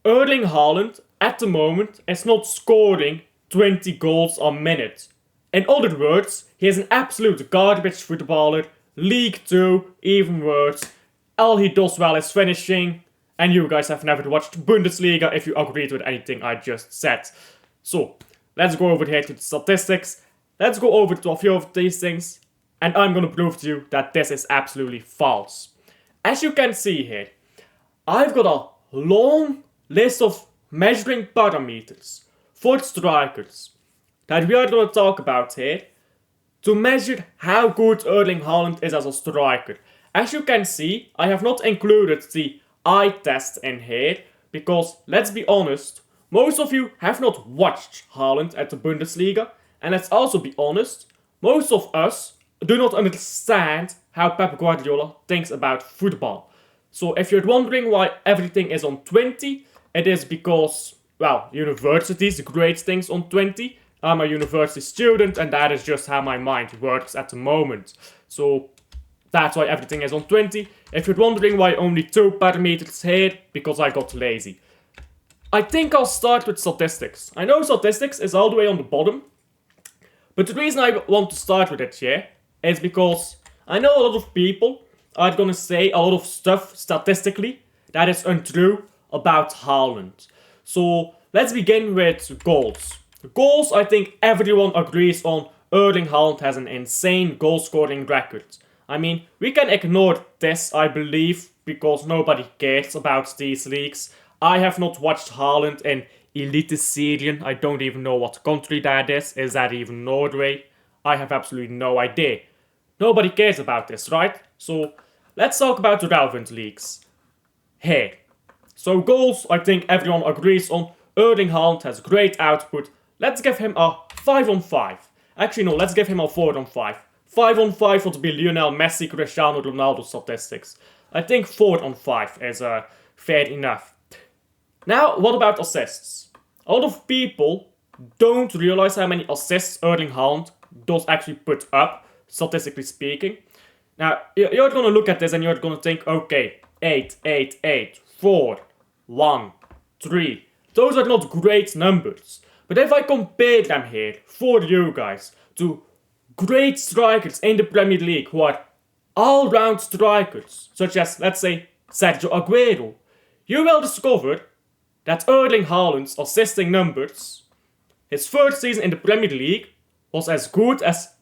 Erling Haaland, at the moment, is not scoring 20 goals a minute. In other words, he is an absolute garbage footballer, League 2, even worse. All he does well is finishing, and you guys have never watched Bundesliga if you agreed with anything I just said. So, let's go over here to the statistics, let's go over to a few of these things, and I'm gonna prove to you that this is absolutely false. As you can see here, I've got a long list of measuring parameters for strikers that we are going to talk about here to measure how good Erling Haaland is as a striker. As you can see, I have not included the eye test in here because, let's be honest, most of you have not watched Haaland at the Bundesliga, and let's also be honest, most of us do not understand how Pep Guardiola thinks about football. So if you're wondering why everything is on 20, it is because, well, universities grade things on 20. I'm a university student, and that is just how my mind works at the moment. So that's why everything is on 20. If you're wondering why only 2 parameters here, because I got lazy. I think I'll start with statistics. I know statistics is all the way on the bottom, but the reason I want to start with it here is because I know a lot of people are gonna say a lot of stuff statistically that is untrue about Haaland. So let's begin with goals. Goals, I think everyone agrees on. Erling Haaland has an insane goal scoring record. I mean, we can ignore this, I believe, because nobody cares about these leagues. I have not watched Haaland in Eliteserien. I don't even know what country that is. Is that even Norway? I have absolutely no idea. Nobody cares about this, right? So let's talk about the relevant leagues. Here. So goals, I think everyone agrees on. Erling Haaland has great output. Let's give him a 5 on 5. Actually, no, let's give him a 4 on 5. 5 on 5 would be Lionel Messi, Cristiano Ronaldo statistics. I think 4 on 5 is fair enough. Now, what about assists? A lot of people don't realize how many assists Erling Haaland does actually put up, statistically speaking. Now, you're gonna look at this and you're gonna think, okay, 8, 8, 8, 4, 1, 3. Those are not great numbers. But if I compare them here for you guys to great strikers in the Premier League who are all-round strikers, such as, let's say, Sergio Aguero, you will discover that Erling Haaland's assisting numbers, his first season in the Premier League, was as good as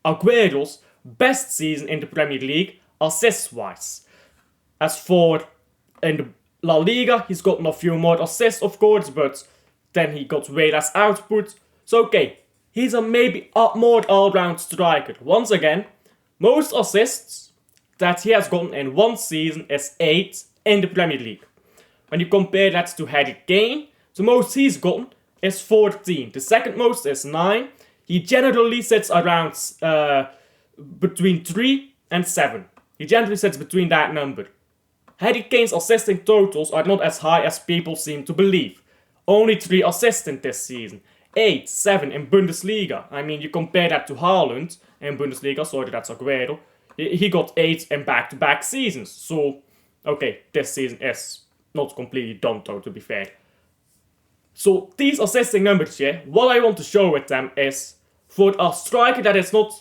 Aguero's best season in the Premier League assist-wise. As for in the La Liga, he's gotten a few more assists, of course, but then he got way less output. So okay, he's a maybe more all-round striker. Once again, most assists that he has gotten in one season is 8 in the Premier League. When you compare that to Harry Kane, the most he's gotten is 14. The second most is 9. He generally sits around between 3 and 7. He generally sits between that number. Harry Kane's assisting totals are not as high as people seem to believe. Only 3 assists in this season. 8, 7 in Bundesliga. I mean, you compare that to Haaland in Bundesliga. Sorry, that's Aguero. He got 8 in back-to-back seasons. So, okay, this season is not completely done though, to be fair. So, these assisting numbers here, what I want to show with them is, for a striker that is not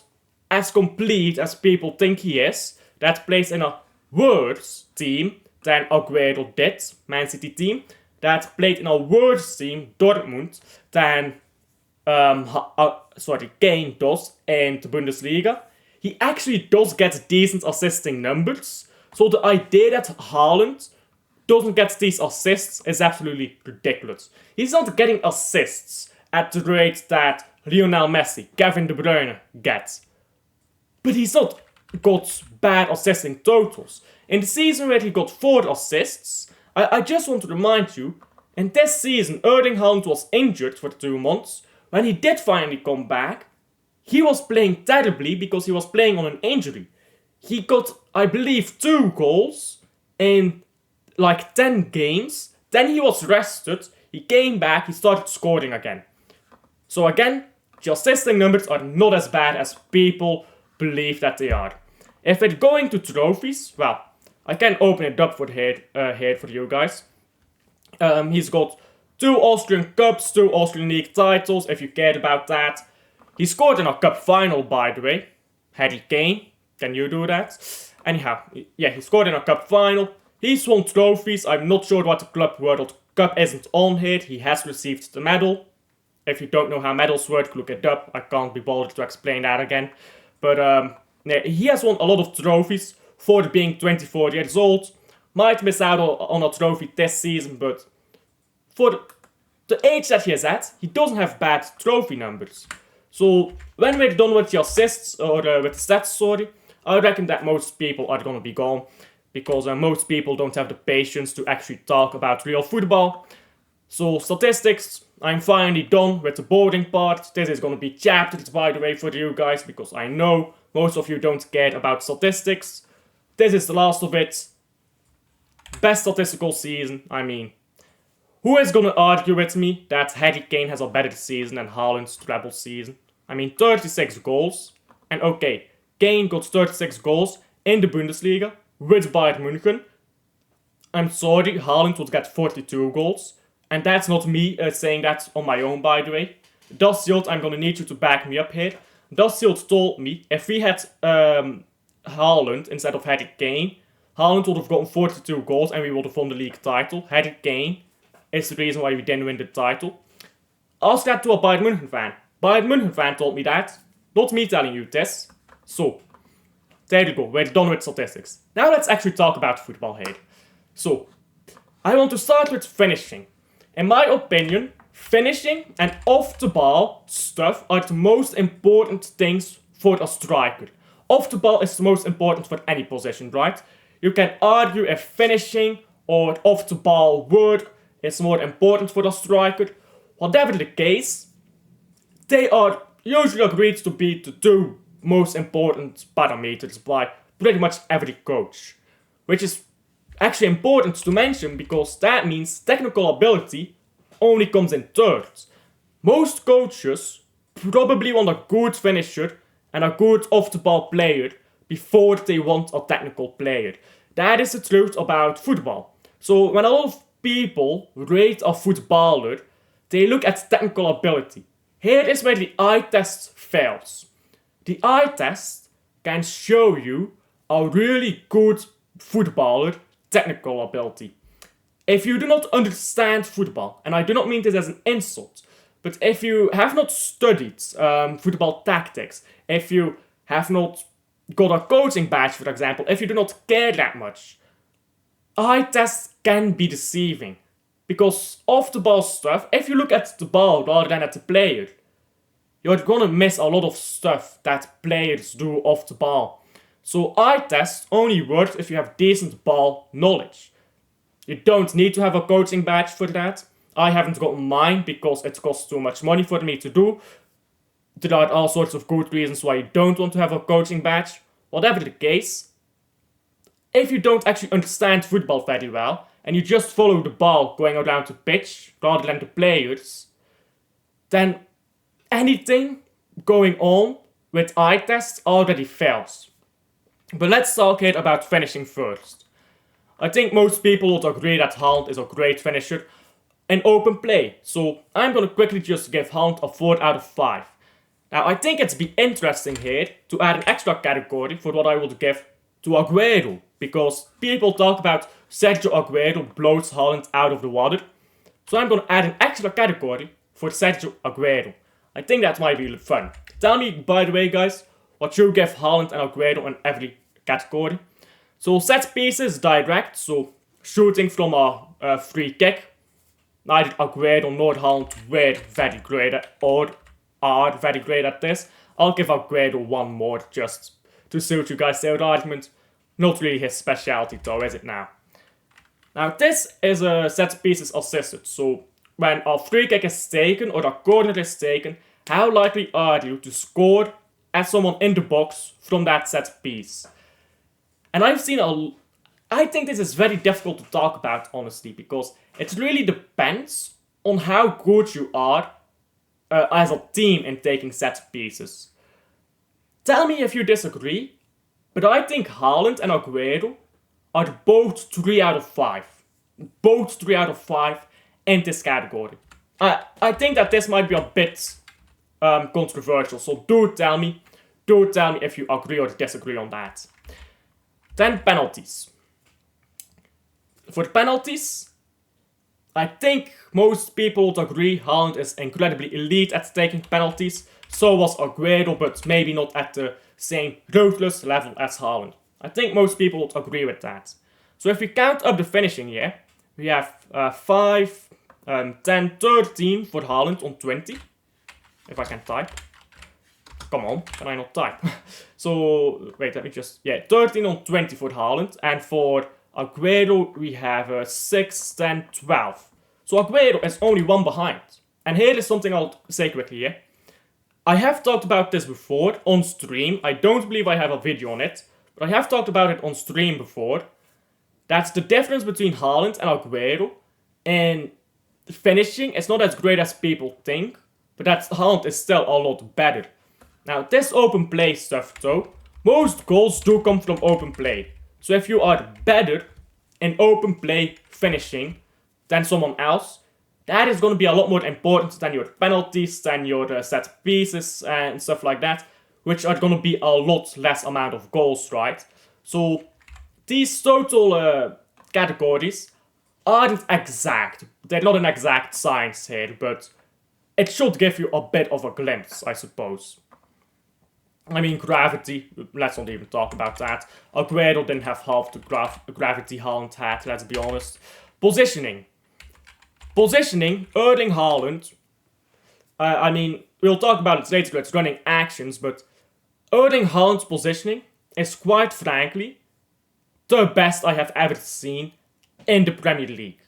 as complete as people think he is, that plays in a worse team than Aguero did, Man City team, that played in a worse team, Dortmund, than Kane does in the Bundesliga. He actually does get decent assisting numbers. So the idea that Haaland doesn't get these assists is absolutely ridiculous. He's not getting assists at the rate that Lionel Messi, Kevin De Bruyne gets. But he's not got bad assisting totals. In the season where he got 4 assists, I just want to remind you, in this season Erling Haaland was injured for 2 months. When he did finally come back, he was playing terribly because he was playing on an injury. He got, I believe, 2 goals in like 10 games. Then he was rested, he came back, he started scoring again. So again, the assisting numbers are not as bad as people believe that they are. If we're going to trophies, well, I can open it up for here for you guys. He's got 2 Austrian Cups, 2 Austrian League titles, if you cared about that. He scored in a cup final, by the way. Harry Kane, can you do that? Anyhow, yeah, he scored in a cup final. He's won trophies. I'm not sure what the Club World Cup isn't on here. He has received the medal. If you don't know how medals work, look it up. I can't be bothered to explain that again. But yeah, he has won a lot of trophies for being 24 years old. Might miss out on a trophy this season, but for the age that he is at, he doesn't have bad trophy numbers. So when we're done with the assists, or with the stats, sorry, I reckon that most people are going to be gone. Because most people don't have the patience to actually talk about real football. So statistics, I'm finally done with the boring part. This is going to be chapters, by the way, for you guys, because I know most of you don't care about statistics. This is the last of it. Best statistical season, I mean. Who is going to argue with me that Harry Kane has a better season than Haaland's treble season? I mean, 36 goals. And okay, Kane got 36 goals in the Bundesliga with Bayern München. I'm sorry, Haaland would get 42 goals. And that's not me saying that on my own, by the way. Dassilt, I'm going to need you to back me up here. Dassilt told me if we had Haaland instead of Harry Kane, Haaland would have gotten 42 goals and we would have won the league title. Harry Kane is the reason why we didn't win the title. Ask that to a Bayern München fan. Bayern München fan told me that. Not me telling you this. So, there you go. We're done with statistics. Now let's actually talk about football here. So, I want to start with finishing. In my opinion, finishing and off-the-ball stuff are the most important things for a striker. Off-the-ball is the most important for any position, right? You can argue if finishing or off-the-ball work is more important for a striker. Whatever the case, they are usually agreed to be the 2 most important parameters by pretty much every coach. Which is actually important to mention because that means technical ability only comes in third. Most coaches probably want a good finisher and a good off-the-ball player before they want a technical player. That is the truth about football. So when a lot of people rate a footballer, they look at technical ability. Here is where the eye test fails. The eye test can show you a really good footballer technical ability. If you do not understand football, and I do not mean this as an insult, but if you have not studied football tactics, if you have not got a coaching badge, for example, if you do not care that much, eye tests can be deceiving. Because off the ball stuff, if you look at the ball rather than at the player, you're gonna miss a lot of stuff that players do off the ball. So eye tests only work if you have decent ball knowledge. You don't need to have a coaching badge for that. I haven't gotten mine because it costs too much money for me to do. There are all sorts of good reasons why you don't want to have a coaching badge. Whatever the case, if you don't actually understand football very well, and you just follow the ball going around the pitch rather than the players, then anything going on with eye tests already fails. But let's talk here about finishing first. I think most people would agree that Haaland is a great finisher in open play, so I'm gonna quickly just give Haaland a 4 out of 5. Now I think it'd be interesting here to add an extra category for what I would give to Aguero, because people talk about Sergio Aguero blows Haaland out of the water, so I'm gonna add an extra category for Sergio Aguero. I think that might be fun. Tell me, by the way, guys, what you give Haaland and Aguero in every category. So set pieces direct, so shooting from a free kick. Neither Aguero nor Haaland were very great at, or are very great at this. I'll give Aguero one more just to suit you guys' argument. Not really his specialty though, is it now? Now this is a set pieces assisted, so when a free kick is taken or a corner is taken, how likely are you to score at someone in the box from that set piece? And I think this is very difficult to talk about, honestly, because it really depends on how good you are as a team in taking set pieces. Tell me if you disagree, but I think Haaland and Aguero are both 3 out of 5. Both 3 out of 5 in this category. I think that this might be a bit controversial, so do tell me if you agree or disagree on that. Then penalties. For penalties, I think most people would agree Haaland is incredibly elite at taking penalties. So was Aguero, but maybe not at the same ruthless level as Haaland. I think most people would agree with that. So if we count up the finishing here, we have 5, 10, 13 for Haaland on 20. If I can type. Come on, can I not type? So, wait, let me just... Yeah, 13 on 20 for Haaland. And for Aguero, we have 6, 10, 12. So Aguero is only one behind. And here is something I'll say quickly here. I have talked about this before on stream. I don't believe I have a video on it. But I have talked about it on stream before. That's the difference between Haaland and Aguero. And finishing is not as great as people think. But that Haaland is still a lot better. Now, this open play stuff though, most goals do come from open play. So if you are better in open play finishing than someone else, that is going to be a lot more important than your penalties, than your set pieces and stuff like that, which are going to be a lot less amount of goals, right? So these total categories aren't exact. They're not an exact science here, but it should give you a bit of a glimpse, I suppose. I mean, gravity, let's not even talk about that. Aguero didn't have half the gravity Haaland had, let's be honest. Positioning, Erling Haaland, I mean, we'll talk about it later, it's running actions, but Erling Haaland's positioning is quite frankly the best I have ever seen in the Premier League.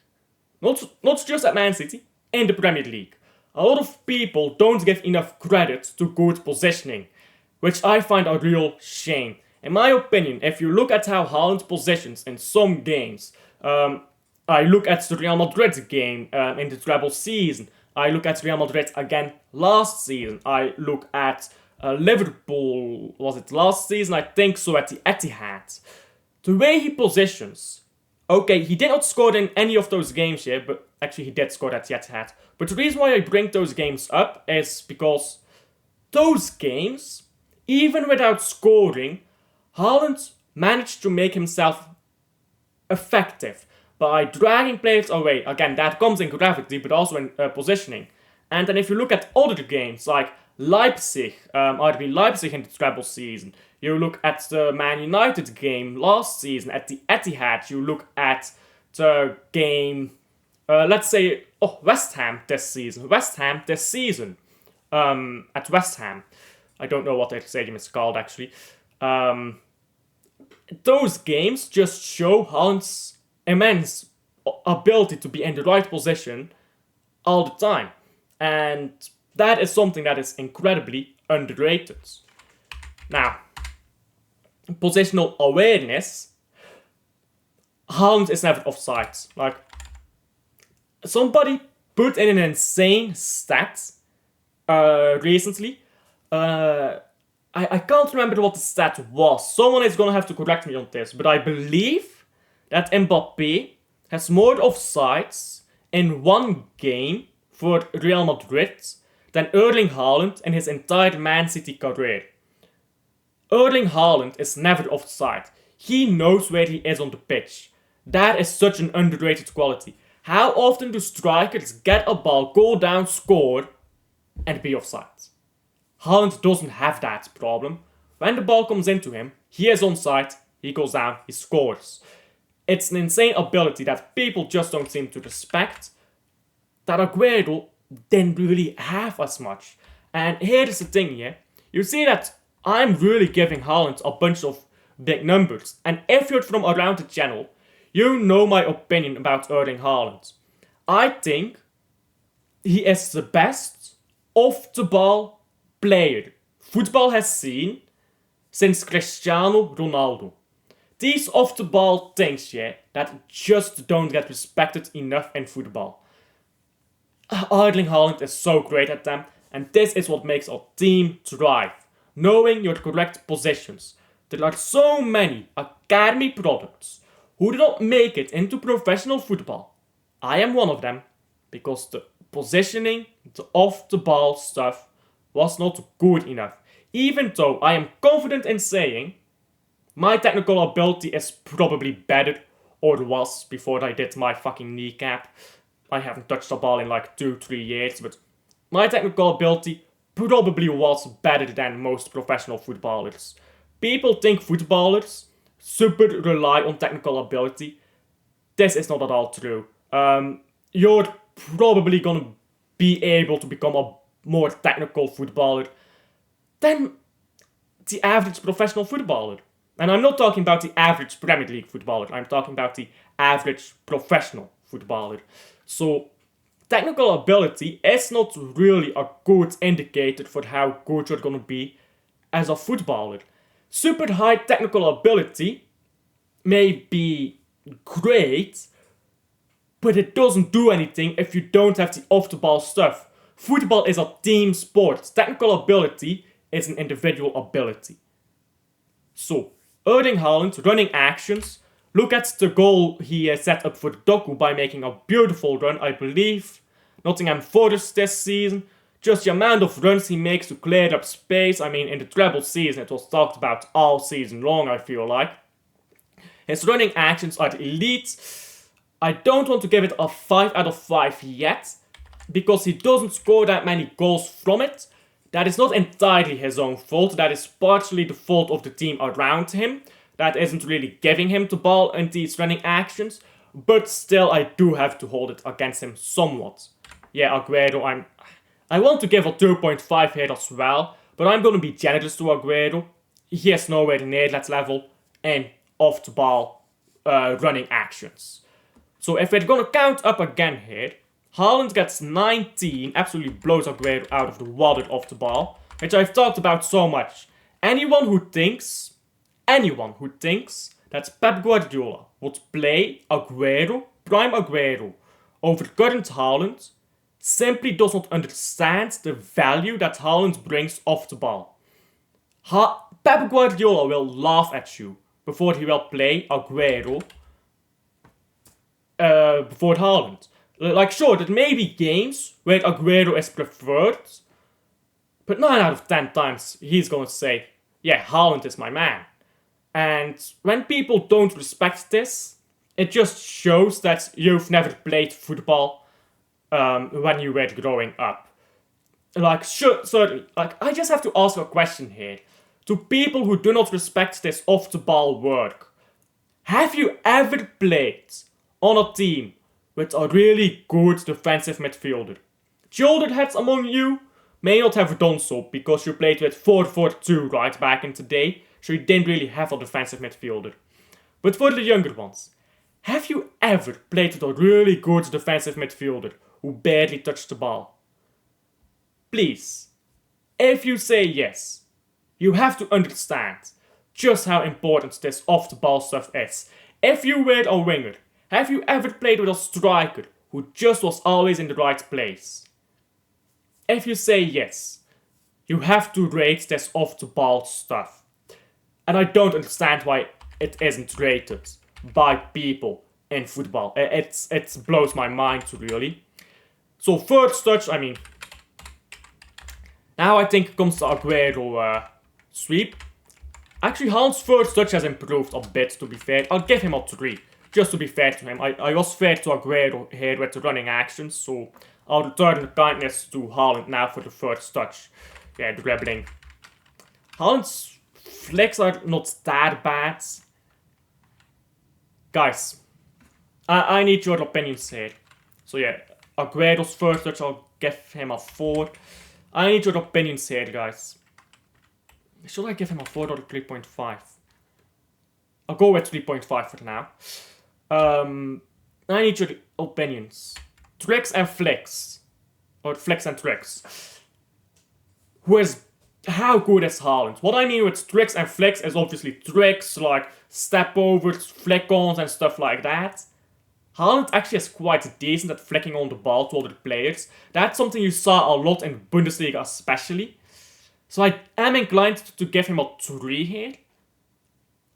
Not just at Man City, in the Premier League. A lot of people don't give enough credit to good positioning, which I find a real shame. In my opinion, if you look at how Haaland positions in some games, I look at the Real Madrid game in the treble season, I look at Real Madrid again last season, I look at Liverpool, was it last season? I think so, at the Etihad. The way he positions, okay, he did not score in any of those games here, but actually he did score at the Etihad. But the reason why I bring those games up is because those games, even without scoring, Haaland managed to make himself effective by dragging players away. Again, that comes in gravity, but also in positioning. And then if you look at other games, like Leipzig, RB Leipzig in the treble season, you look at the Man United game last season at the Etihad, you look at the game, let's say, West Ham this season. At West Ham. I don't know what their stadium is called, actually. Those games just show Haaland's immense ability to be in the right position all the time. And that is something that is incredibly underrated. Now, positional awareness. Haaland is never offside. Like, somebody put in an insane stat recently. I can't remember what the stat was. Someone is gonna have to correct me on this, but I believe that Mbappé has more offsides in one game for Real Madrid than Erling Haaland in his entire Man City career. Erling Haaland is never offside. He knows where he is on the pitch. That is such an underrated quality. How often do strikers get a ball, go down, score, and be offside? Haaland doesn't have that problem. When the ball comes into him, he is onside, he goes down, he scores. It's an insane ability that people just don't seem to respect, that Aguero didn't really have as much. And here is the thing here. You see that I'm really giving Haaland a bunch of big numbers. And if you're from around the channel, you know my opinion about Erling Haaland. I think he is the best off-the-ball player football has seen since Cristiano Ronaldo. These off-the-ball things, that just don't get respected enough in football. Erling Haaland is so great at them, and this is what makes a team thrive. Knowing your correct positions. There are so many academy products who do not make it into professional football. I am one of them. because the positioning, the off-the-ball stuff was not good enough. Even though I am confident in saying my technical ability is probably better, or was before I did my fucking kneecap. I haven't touched the ball in like 2-3 years, but my technical ability probably was better than most professional footballers. People think footballers super rely on technical ability. This is not at all true. You're probably gonna be able to become a more technical footballer than the average professional footballer. And I'm not talking about the average Premier League footballer, I'm talking about the average professional footballer. So, technical ability is not really a good indicator for how good you're gonna be as a footballer. Super high technical ability may be great, but it doesn't do anything if you don't have the off-the-ball stuff. Football is a team sport. Technical ability is an individual ability. So, Erling Haaland running actions. Look at the goal he set up for Doku by making a beautiful run, I believe. Nottingham Forest this season. Just the amount of runs he makes to clear up space. I mean, in the treble season, it was talked about all season long, I feel like. His running actions are elite. I don't want to give it a 5 out of 5 yet, because he doesn't score that many goals from it. That is not entirely his own fault. That is partially the fault of the team around him. That isn't really giving him the ball in these running actions. But still, I do have to hold it against him somewhat. Yeah, Aguero, I want to give a 2.5 here as well. But I'm going to be generous to Aguero. He is nowhere near that level in off-the-ball running actions. So if we're going to count up again here, Haaland gets 19, absolutely blows Aguero out of the water off the ball, which I've talked about so much. Anyone who thinks that Pep Guardiola would play Aguero, prime Aguero, over current Haaland, simply does not understand the value that Haaland brings off the ball. Pep Guardiola will laugh at you before he will play Aguero before Haaland. Like, sure, there may be games where Aguero is preferred, but 9 out of 10 times he's going to say, yeah, Haaland is my man. And when people don't respect this, it just shows that you've never played football when you were growing up. Like, sure, certainly, like, I just have to ask a question here. To people who do not respect this off-the-ball work, have you ever played on a team with a really good defensive midfielder? The older heads among you may not have done so because you played with 4-4-2 right back in the day, so you didn't really have a defensive midfielder. But for the younger ones, have you ever played with a really good defensive midfielder who barely touched the ball? Please, if you say yes, you have to understand just how important this off-the-ball stuff is. If you were a winger, have you ever played with a striker who just was always in the right place? If you say yes, you have to rate this off-the-ball stuff. And I don't understand why it isn't rated by people in football. It blows my mind, really. So first touch, I mean, now I think comes the Aguero sweep. Actually, Haaland's first touch has improved a bit, to be fair. I'll give him a 3. Just to be fair to him, I was fair to Aguero here with the running actions, so I'll return the kindness to Haaland now for the first touch. Yeah, dribbling. Haaland's flicks are not that bad. Guys, I need your opinions here. So yeah, Aguero's first touch, I'll give him a 4. I need your opinions here, guys. Should I give him a 4 or a 3.5? I'll go with 3.5 for now. I need your opinions. Tricks and flicks. Or flicks and tricks. How good is Haaland? What I mean with tricks and flicks is obviously tricks like step overs, flick ons and stuff like that. Haaland actually is quite decent at flicking on the ball to other players. That's something you saw a lot in Bundesliga especially. So I am inclined to give him a 3 here.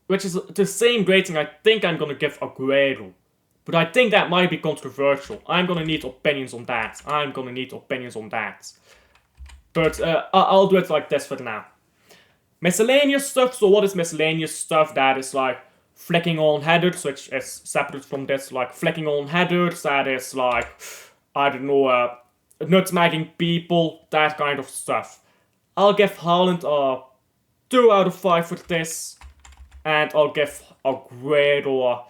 Which is the same rating I think I'm gonna give Aguero. But I think that might be controversial. I'm gonna need opinions on that. But I'll do it like this for now. Miscellaneous stuff. So what is miscellaneous stuff? That is like flicking on headers, which is separate from this. Like flicking on headers, that is like, I don't know, nutmegging people, that kind of stuff. I'll give Haaland a 2 out of 5 for this. And I'll give Aguero a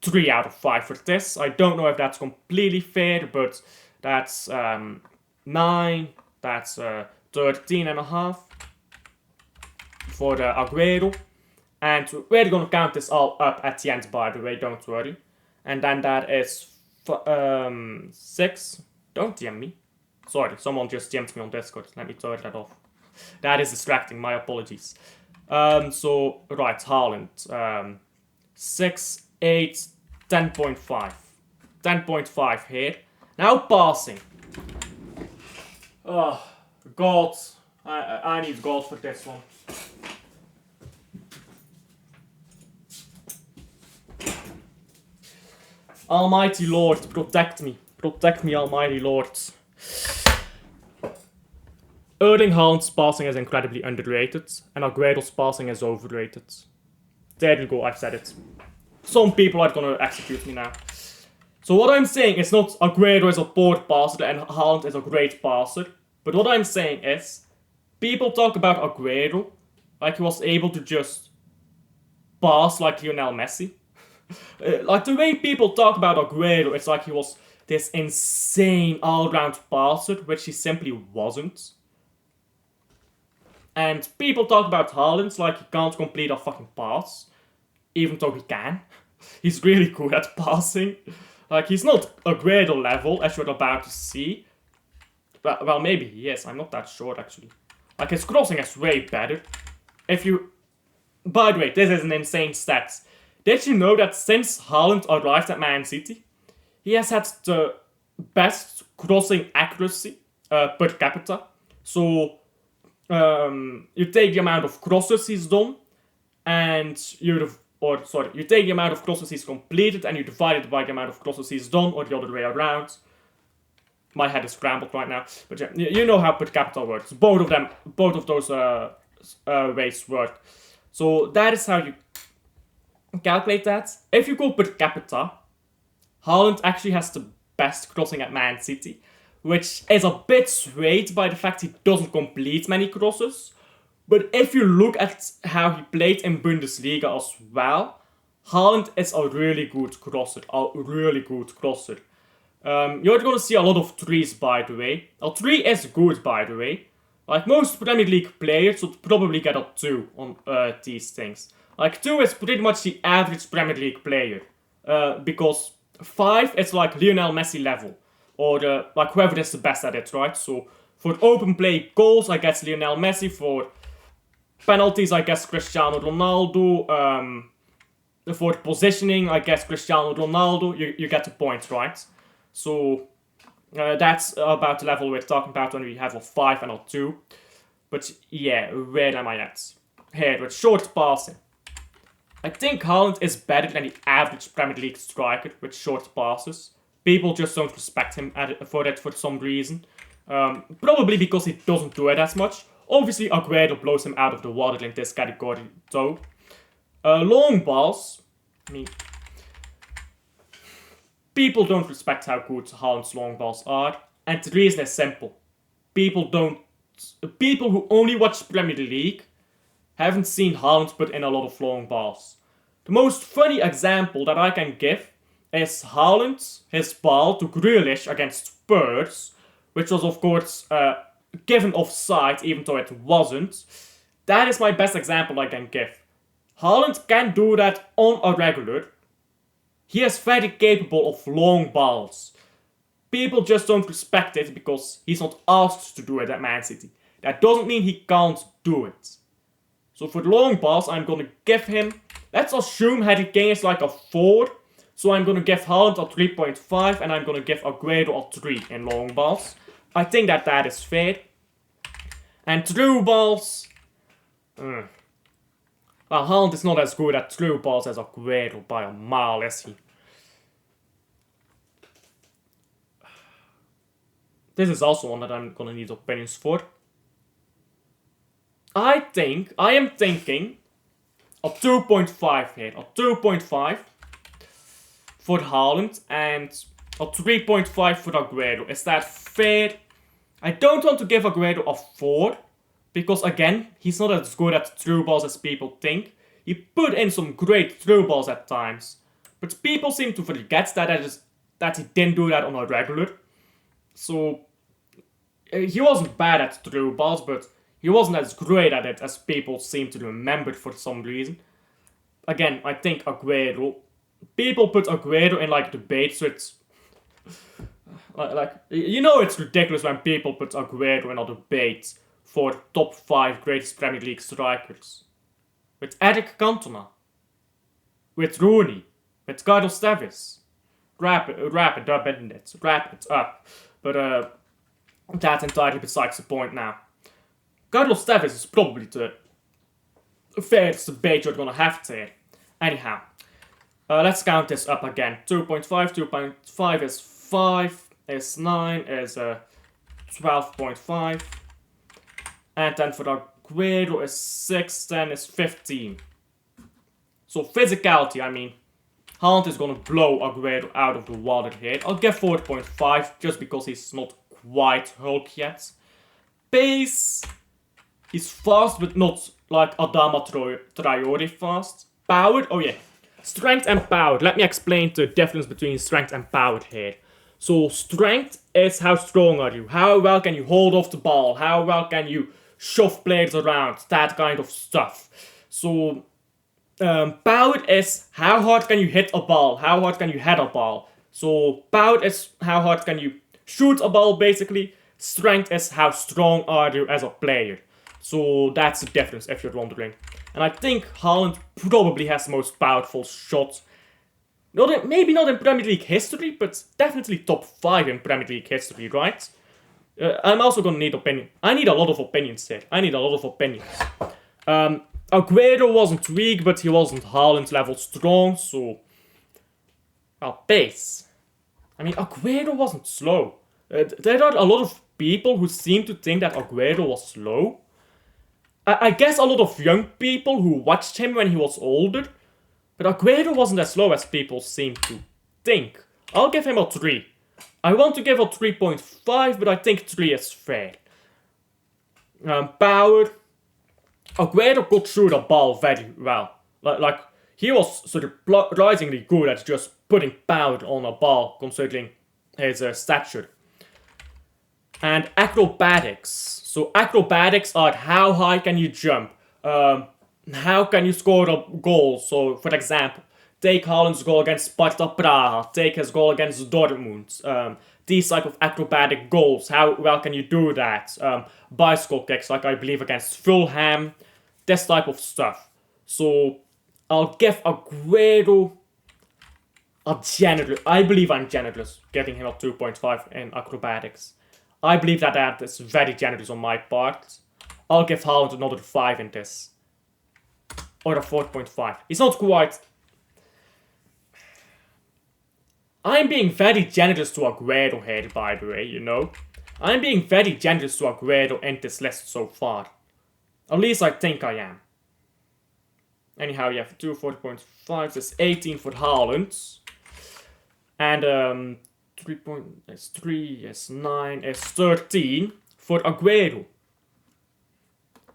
3 out of 5 for this. I don't know if that's completely fair, but that's 9, that's 13.5 for the Aguero. And we're gonna count this all up at the end, by the way, don't worry. And then that is 6. Don't DM me. Sorry, someone just DM'd me on Discord. Let me turn that off. That is distracting, my apologies. So, right, Haaland. 6, 8, 10.5. 10.5 here. Now passing. Oh, gold. I need gold for this one. Almighty Lord, protect me. Protect me, Almighty Lord. Erling Haaland's passing is incredibly underrated, and Aguero's passing is overrated. There you go, I've said it. Some people are gonna execute me now. So what I'm saying is not Aguero is a poor passer and Haaland is a great passer. But what I'm saying is, people talk about Aguero like he was able to just pass like Lionel Messi. Like the way people talk about Aguero, it's like he was this insane all-round passer, which he simply wasn't. And people talk about Haaland like he can't complete a fucking pass, even though he can. He's really good at passing. Like, he's not Aguero level, as you're about to see. Well, maybe he is. I'm not that sure, actually. Like, his crossing is way better. If you... By the way, this is an insane stat. Did you know that since Haaland arrived at Man City, he has had the best crossing accuracy per capita? So, you take the amount of crosses he's done, and you take the amount of crosses he's completed, and you divide it by the amount of crosses he's done, or the other way around. My head is scrambled right now, but yeah, you know how per capita works. Both of those ways work. So that is how you calculate that. If you go per capita, Haaland actually has the best crossing at Man City, which is a bit swayed by the fact he doesn't complete many crosses. But if you look at how he played in Bundesliga as well, Haaland is a really good crosser. You're gonna see a lot of threes, by the way. A 3 is good, by the way. Like, most Premier League players would probably get a 2 on these things. Like, 2 is pretty much the average Premier League player. Because 5 is like Lionel Messi level. Or like whoever is the best at it, right? So, for open play goals, I guess Lionel Messi. For penalties, I guess Cristiano Ronaldo. For positioning, I guess Cristiano Ronaldo. You get the point, right? So, that's about the level we're talking about when we have a 5 and a 2. But yeah, where am I at? Here, with short passing. I think Haaland is better than the average Premier League striker with short passes. People just don't respect him for it for some reason. Probably because he doesn't do it as much. Obviously, Aguero blows him out of the water in this category, though. Long balls. I mean, people don't respect how good Haaland's long balls are. And the reason is simple. People who only watch Premier League haven't seen Haaland put in a lot of long balls. The most funny example that I can give is Haaland, his ball to Grealish against Spurs, which was of course given offside even though it wasn't. That is my best example I can give. Haaland can do that on a regular. He is very capable of long balls. People just don't respect it because he's not asked to do it at Man City. That doesn't mean he can't do it. So for the long balls, I'm gonna give him... Let's assume Harry Kane is like a 4. So I'm gonna give Haaland a 3.5 and I'm gonna give Aguero a 3 in long balls. I think that is fair. And through balls... Well, Haaland is not as good at through balls as Aguero by a mile, is he? This is also one that I'm gonna need opinions for. I am thinking a 2.5 here. A 2.5 for Haaland and a 3.5 for Aguero. Is that fair? I don't want to give Aguero a 4. Because again, he's not as good at through balls as people think. He put in some great through balls at times. But people seem to forget that he didn't do that on a regular. So, he wasn't bad at through balls, but he wasn't as great at it as people seem to remember for some reason. Again, I think Aguero... People put Aguero in like debates with... you know it's ridiculous when people put Aguero in a debate for top 5 greatest Premier League strikers. With Eric Cantona. With Rooney. With Carlos Tevez. Wrap it up, isn't it? Wrap it up. But that's entirely besides the point now. Carlos Tevez is probably the fairest debate you're gonna have there. Anyhow. Let's count this up again. 2.5 is 5, is 9, is 12.5. And then for Aguero is 6, then is 15. So physicality, I mean, Haaland is gonna blow Aguero out of the water here. I'll give 4.5 just because he's not quite Hulk yet. Pace, he's fast but not like Adama Traore fast. Power, oh yeah. Strength and power. Let me explain the difference between strength and power here. So strength is how strong are you? How well can you hold off the ball? How well can you shove players around? That kind of stuff. So power is how hard can you hit a ball? How hard can you head a ball? So power is how hard can you shoot a ball basically. Strength is how strong are you as a player. So that's the difference if you're wondering. And I think Haaland probably has the most powerful shot. Maybe not in Premier League history, but definitely top 5 in Premier League history, right? I'm also gonna need opinion. I need a lot of opinions here. Aguero wasn't weak, but he wasn't Haaland level strong, so... pace. I mean, Aguero wasn't slow. There are a lot of people who seem to think that Aguero was slow. I guess a lot of young people who watched him when he was older. But Aguero wasn't as slow as people seem to think. I'll give him a 3. I want to give a 3.5, but I think 3 is fair. Power. Aguero could shoot a ball very well. Like he was surprisingly good at just putting power on a ball, considering his stature. And acrobatics. So acrobatics are how high can you jump? How can you score a goal? So, for example, take Haaland's goal against Sparta Praha, take his goal against Dortmund. These type of acrobatic goals, how well can you do that? Bicycle kicks, like I believe against Fulham, this type of stuff. So, I'll give Aguero a generous. I believe I'm generous, giving him a 2.5 in acrobatics. I believe that is very generous on my part. I'll give Haaland another 5 in this. Or a 4.5. He's not quite... I'm being very generous to Aguero here, by the way, you know. I'm being very generous to Aguero in this list so far. At least I think I am. Anyhow, you have 4.5. That's 18 for Haaland. And 3 is 9 is 13 for Aguero.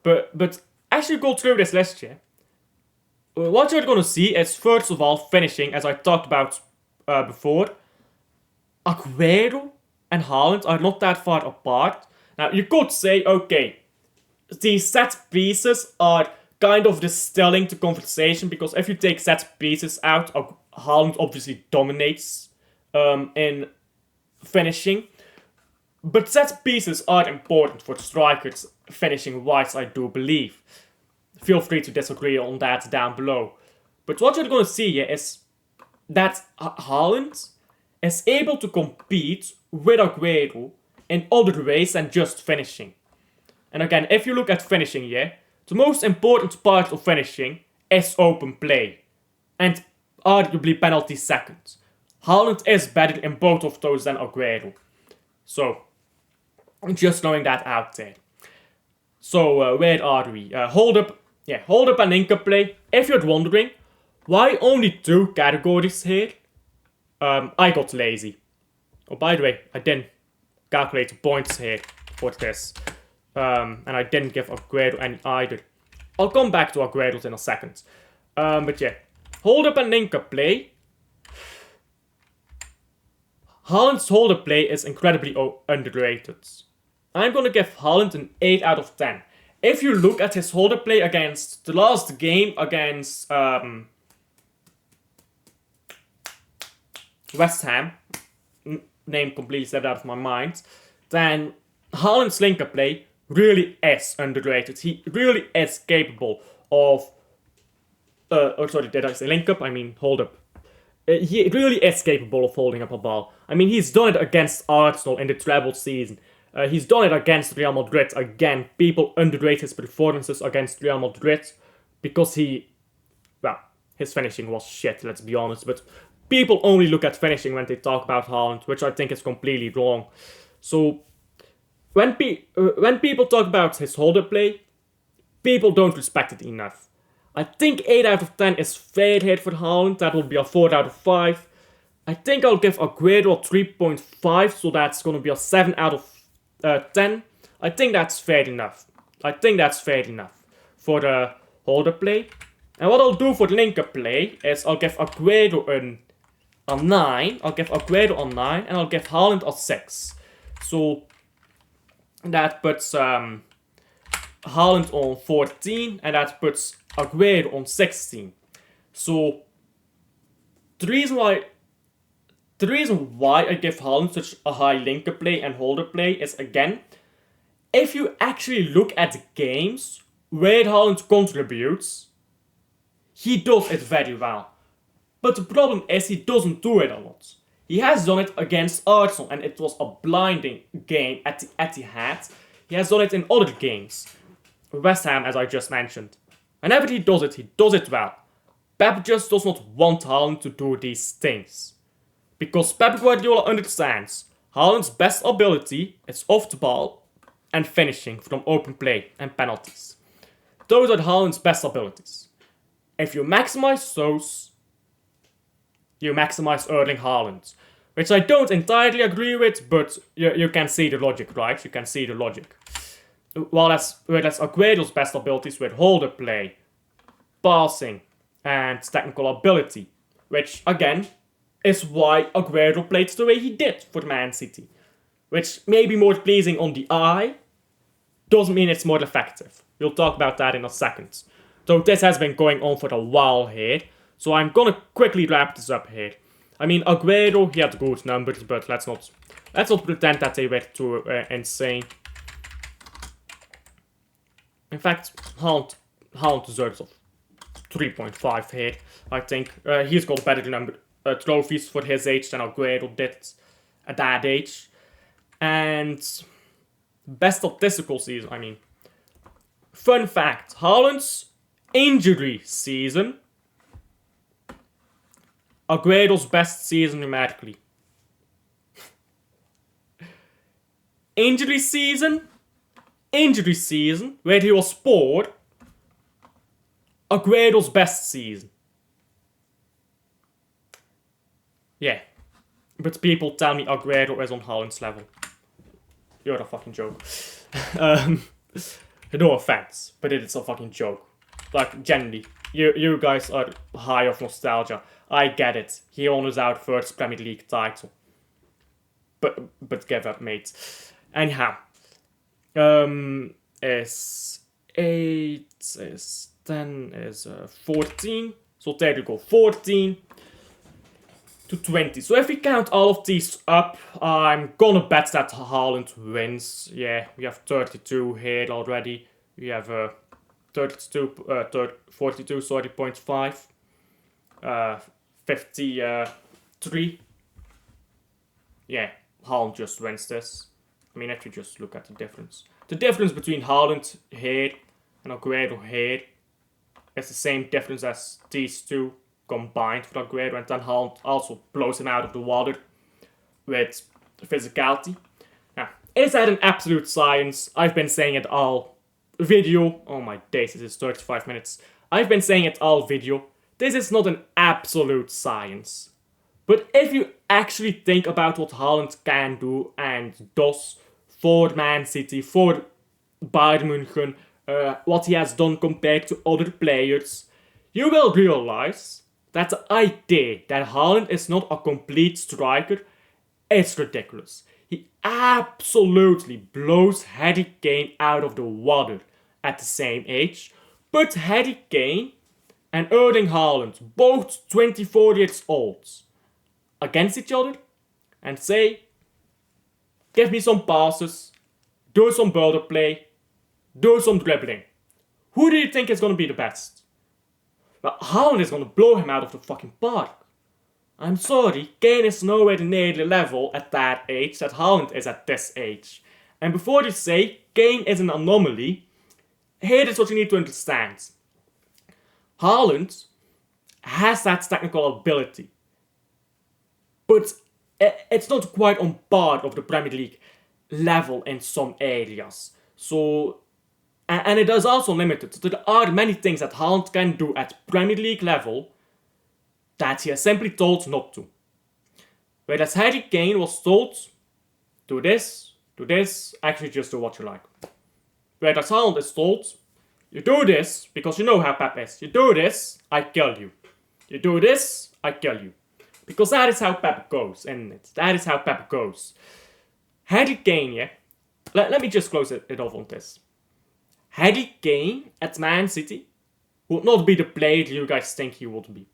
But as you go through this list here, what you're gonna see is, first of all, finishing, as I talked about before. Aguero and Haaland are not that far apart. Now, you could say, okay, these set pieces are kind of distilling the conversation, because if you take set pieces out, Haaland obviously dominates in finishing. But set pieces are important for strikers finishing-wise, I do believe. Feel free to disagree on that down below. But what you're going to see here is that Haaland is able to compete with Aguero in other ways than just finishing. And again, if you look at finishing here, the most important part of finishing is open play. And arguably penalty seconds. Haaland is better in both of those than Aguero. So, Just knowing that out there. So, where are we? Hold up and link up play. If you're wondering, why only 2 categories here? I got lazy. Oh, by the way, I didn't calculate the points here for this. And I didn't give Aguero any either. I'll come back to Aguero's in a second. But yeah, hold up and link up play. Haaland's hold up play is incredibly underrated. I'm gonna give Haaland an 8 out of 10. If you look at his hold up play against the last game against West Ham, name completely slipped out of my mind, then Haaland's link up play really is underrated. He really is capable of. Did I say link up? I mean hold up. He really is capable of holding up a ball. I mean, he's done it against Arsenal in the treble season. He's done it against Real Madrid. Again, people underrate his performances against Real Madrid because his finishing was shit, let's be honest. But people only look at finishing when they talk about Haaland, which I think is completely wrong. So, when people talk about his hold-up play, people don't respect it enough. I think 8 out of 10 is fair here for Haaland. That will be a 4 out of 5. I think I'll give Aguero a 3.5, so that's going to be a 7 out of 10. I think that's fair enough. For the hold-up play. And what I'll do for the link-up play is I'll give Aguero a 9. I'll give Aguero a 9, and I'll give Haaland a 6. So that puts Haaland on 14, and that puts Aguero on 16. So the reason why I give Haaland such a high link-up play and hold-up play is, again, if you actually look at the games where Haaland contributes, he does it very well. But the problem is he doesn't do it a lot. He has done it against Arsenal, and it was a blinding game at the Etihad. He has done it in other games. West Ham, as I just mentioned. Whenever he does it well. Pep just does not want Haaland to do these things. Because Pep Guardiola understands Haaland's best ability is off the ball and finishing from open play and penalties. Those are Haaland's best abilities. If you maximize those, you maximize Erling Haaland. Which I don't entirely agree with, but you can see the logic, right? You can see the logic. Whereas Aguero's best abilities were hold-up play, passing, and technical ability. Which, again, is why Aguero played the way he did for Man City. Which may be more pleasing on the eye, doesn't mean it's more effective. We'll talk about that in a second. So this has been going on for a while here, so I'm gonna quickly wrap this up here. I mean, Aguero, he had good numbers, but let's not pretend that they were too insane. In fact, Haaland deserves a 3.5 here. I think he's got better trophies for his age than Aguero did at that age. And best statistical season, I mean. Fun fact, Haaland's injury season, Aguero's best season numerically. Injury season, where he was poor, Aguero's best season. Yeah. But people tell me Aguero is on Haaland's level. You're a fucking joke. No offense, but it is a fucking joke. Like, genuinely. You guys are high of nostalgia. I get it. He won his out first Premier League title. But give up, mate. Anyhow. Is 8, is 10, is 14. So there you go. 14 to 20. So if we count all of these up, I'm gonna bet that Haaland wins. Yeah, we have 32 here already. We have 42, 0.5. 53. Yeah, Haaland just wins this. I mean, if you just look at the difference. The difference between Haaland here and Aguero here is the same difference as these two combined for Aguero, and then Haaland also blows him out of the water with physicality. Now, Is that an absolute science? I've been saying it all video. Oh my days, this is 35 minutes. I've been saying it all video. This is not an absolute science. But if you actually think about what Haaland can do and does for Man City, for Bayern München, what he has done compared to other players, you will realize that the idea that Haaland is not a complete striker is ridiculous. He absolutely blows Harry Kane out of the water at the same age, but Harry Kane and Erling Haaland, both 24 years old, against each other and say, give me some passes, do some build-up play, do some dribbling. Who do you think is going to be the best? Well, Haaland is going to blow him out of the fucking park. I'm sorry, Kane is nowhere near the level at that age that Haaland is at this age. And before you say Kane is an anomaly, here is what you need to understand. Haaland has that technical ability, but it's not quite on par of the Premier League level in some areas. So, and it is also limited. So there are many things that Haaland can do at Premier League level that he is simply told not to. Whereas Harry Kane was told, do this, actually just do what you like. Whereas Haaland is told, you do this because you know how Pep is. You do this, I kill you. You do this, I kill you. Because that is how Pep goes, isn't it? That is how Pep goes. Harry Kane, yeah? Let me just close it off on this. Harry Kane at Man City would not be the player you guys think he would be.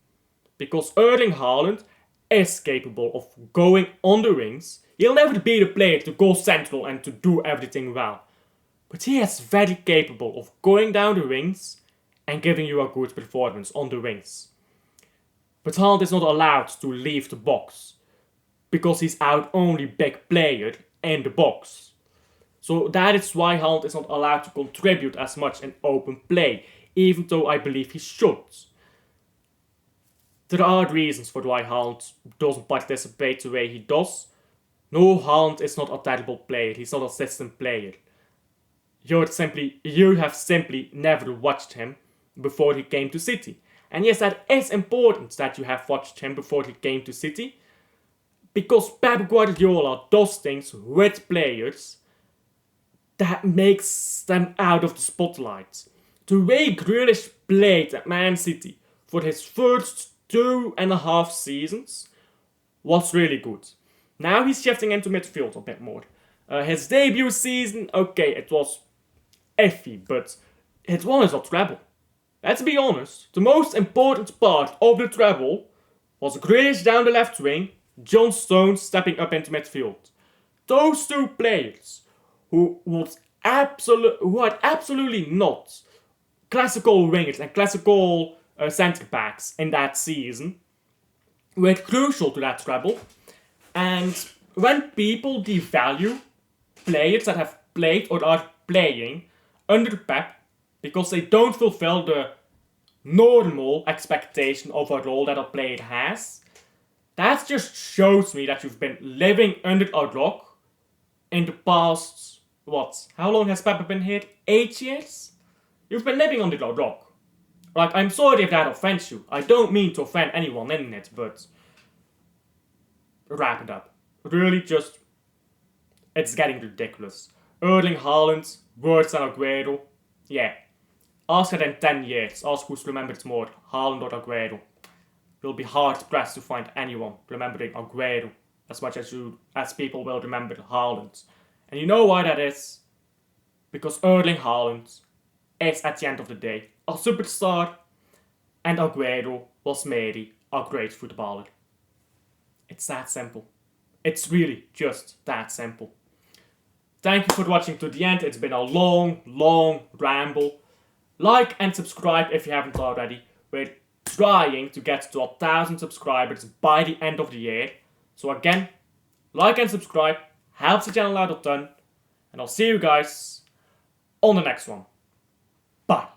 Because Erling Haaland is capable of going on the wings. He'll never be the player to go central and to do everything well. But he is very capable of going down the wings and giving you a good performance on the wings. But Haaland is not allowed to leave the box. Because he's our only big player in the box. So that is why Haaland is not allowed to contribute as much in open play. Even though I believe he should. There are reasons for why Haaland doesn't participate the way he does. No, Haaland is not a terrible player. He's not a system player. You have simply never watched him before he came to City. And yes, that is important that you have watched him before he came to City. Because Pep Guardiola does things with players that makes them out of the spotlight. The way Grealish played at Man City for his first 2.5 seasons was really good. Now he's shifting into midfield a bit more. His debut season, okay, it was iffy, but it was a treble. Let's be honest, the most important part of the treble was Grealish down the left wing, John Stones stepping up into midfield. Those two players who had absolutely not classical wingers and classical centre backs in that season were crucial to that treble. And when people devalue players that have played or are playing under Pep because they don't fulfill the normal expectation of a role that a player has, that just shows me that you've been living under a rock in the past, how long has Pep been here? 8 years? You've been living under a rock. Like, I'm sorry if that offends you. I don't mean to offend anyone in it, but wrap it up. Really just, it's getting ridiculous. Erling Haaland, worse than Aguero. Yeah. Ask it in 10 years. Ask who's remembered more, Haaland or Aguero. You'll be hard pressed to find anyone remembering Aguero as much as people will remember Haaland. And you know why that is? Because Erling Haaland is at the end of the day a superstar and Aguero was merely a great footballer. It's that simple. It's really just that simple. Thank you for watching to the end. It's been a long ramble. Like and subscribe if you haven't already. We're trying to get to 1,000 subscribers by the end of the year. So again, like and subscribe. Helps the channel out a ton. And I'll see you guys on the next one. Bye.